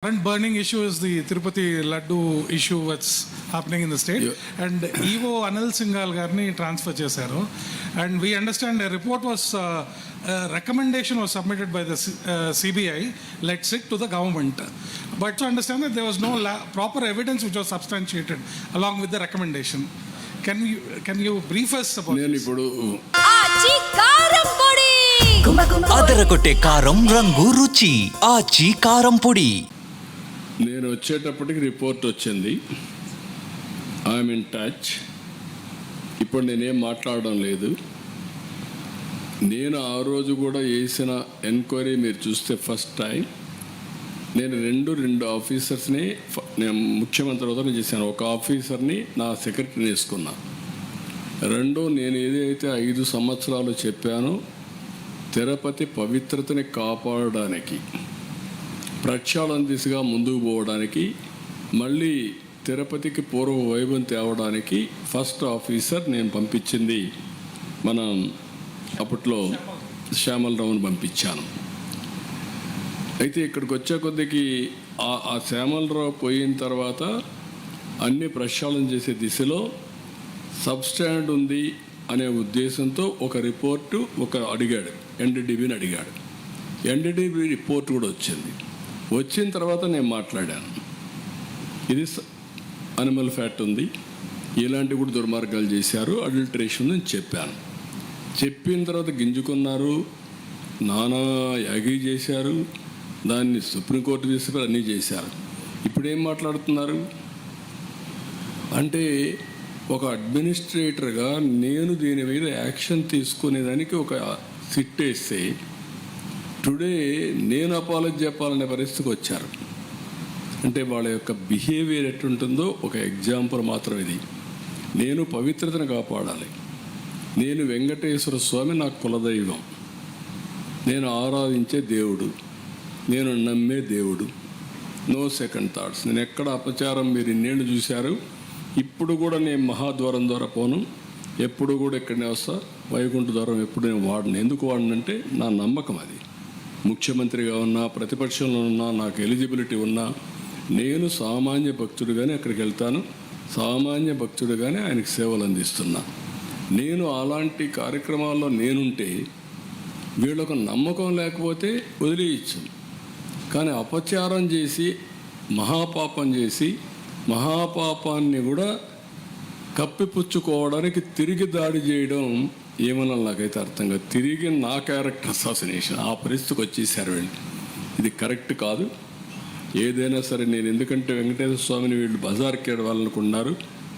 Current burning issue is the Tirupati Laddu issue that's happening in the state. And EVO Anil Singhal garni transfer chesaru. And we understand a report was, a recommendation was submitted by the CBI, let's it to the government. But to understand that there was no proper evidence which was substantiated along with the recommendation. Can you brief us about this? అదరగొట్టే కారం రంగు రుచి ఆచి కారం పొడి. నేను వచ్చేటప్పటికి report వచ్చింది. I'm in touch. ఇప్పుడు నేనేం మాట్లాడడం లేదు. నేను ఆ రోజు కూడా చేసిన ఎంక్వైరీ మీరు చూస్తే ఫస్ట్ టైం నేను రెండు ఆఫీసర్స్ని నేను ముఖ్యమంత్రి వద్ద చేశాను. ఒక ఆఫీసర్ని నా సెక్రటరీని వేసుకున్నా. నేను ఏదైతే 5 సంవత్సరాలు చెప్పానో తిరుపతి పవిత్రతని కాపాడడానికి, ప్రక్షాళన దిశగా ముందుకు పోవడానికి, మళ్ళీ తిరుపతికి పూర్వ వైభవం తేవడానికి ఫస్ట్ ఆఫీసర్ నేను పంపించింది మనం అప్పట్లో శ్యామలరావుని పంపించాను. అయితే ఇక్కడికి వచ్చే కొద్దికి ఆ శ్యామలరావు పోయిన తర్వాత అన్ని ప్రక్షాళన చేసే దిశలో సబ్స్టాండ్ ఉంది అనే ఉద్దేశంతో ఒక రిపోర్టు అడిగాడు, ఎన్డీడీబీని అడిగాడు. ఎన్డీడీబీ రిపోర్ట్ కూడా వచ్చిన తర్వాత నేను మాట్లాడాను. ఇది అనిమల్ ఫ్యాట్ ఉంది, ఇలాంటివి కూడా దుర్మార్గాలు చేశారు, అడల్టరేషన్ అని చెప్పాను. చెప్పిన తర్వాత గింజుకున్నారు, నానా యాగి చేశారు, దాన్ని సుప్రీంకోర్టు తీసుకుని అన్నీ చేశారు. ఇప్పుడు ఏం మాట్లాడుతున్నారు అంటే ఒక అడ్మినిస్ట్రేటర్గా నేను దీని మీద యాక్షన్ తీసుకునేదానికి ఒక సిట్ వేస్తే టుడే నేను అపాలజీ చెప్పాలనే పరిస్థితికి వచ్చారు. అంటే వాళ్ళ యొక్క బిహేవియర్ ఎట్టుంటుందో ఒక ఎగ్జాంపుల్ మాత్రం ఇది. నేను పవిత్రతను కాపాడాలి. నేను వెంకటేశ్వర స్వామి నాకు కులదైవం, నేను ఆరాధించే దేవుడు, నేను నమ్మే దేవుడు. No second thoughts. నేను ఎక్కడ అపచారం మీరు ఇన్నేళ్ళు చూశారు. ఇప్పుడు కూడా నేను మహాద్వారం ద్వారా పోను, ఎప్పుడు కూడా ఇక్కడనే వస్తా. వైకుంఠ ద్వారం ఎప్పుడు నేను వాడను. ఎందుకు వాడనంటే నా నమ్మకం అది. ముఖ్యమంత్రిగా ఉన్నా, ప్రతిపక్షంలో ఉన్నా, నాకు ఎలిజిబిలిటీ ఉన్నా, నేను సామాన్య భక్తుడిగానే అక్కడికి వెళ్తాను, సామాన్య భక్తుడిగానే ఆయనకు సేవలు అందిస్తున్నా. నేను అలాంటి కార్యక్రమాల్లో నేనుంటే వీళ్ళకు నమ్మకం లేకపోతే వదిలేయచ్చు. కానీ అపచారం చేసి మహాపాపం చేసి మహాపాపాన్ని కూడా కప్పిపుచ్చుకోవడానికి తిరిగి దాడి చేయడం ఏమన్నా నాకైతే అర్థం కాదు. తిరిగి నా క్యారెక్టర్ అసాసినేషన్ ఆ పరిస్థితికి వచ్చేసారు వీళ్ళు. ఇది కరెక్ట్ కాదు. ఏదైనా సరే నేను, ఎందుకంటే వెంకటేశ్వర స్వామిని వీళ్ళు బజార్కి ఏడవాలనుకున్నారు,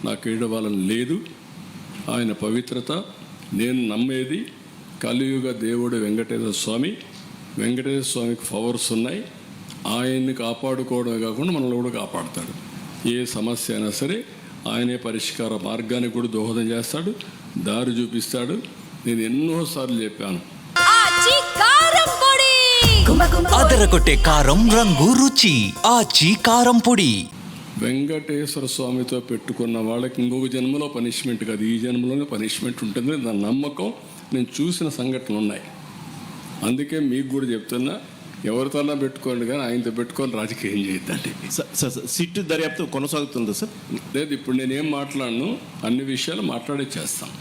నాకు ఏడవాలని లేదు. ఆయన పవిత్రత నేను నమ్మేది. కలియుగ దేవుడు వెంకటేశ్వర స్వామి. వెంకటేశ్వర స్వామికి పవర్స్ ఉన్నాయి. ఆయన్ని కాపాడుకోవడమే కాకుండా మనల్ని కూడా కాపాడుతాడు. ఏ సమస్య అయినా సరే ఆయనే పరిష్కార మార్గానికి కూడా దోహదం చేస్తాడు, దారి చూపిస్తాడు. నేను ఎన్నోసార్లు చెప్పాను. అదరగొట్టే కారం రంగు రుచి ఆచి కారం పొడి. వెంకటేశ్వర స్వామితో పెట్టుకున్న వాళ్ళకి ఇంకొక జన్మలో పనిష్మెంట్ కాదు, ఈ జన్మలోనే పనిష్మెంట్ ఉంటుంది. దాని నమ్మకం నేను చూసిన సంఘటనలు ఉన్నాయి. అందుకే మీకు కూడా చెప్తున్నా, ఎవరితోనా పెట్టుకోండి కానీ ఆయనతో పెట్టుకొని రాజకీయం చేయొద్దండి. సార్ సిట్టు దర్యాప్తు కొనసాగుతుందా సార్? లేదు, ఇప్పుడు నేనేం మాట్లాడను, అన్ని విషయాలు మాట్లాడే చేస్తాను.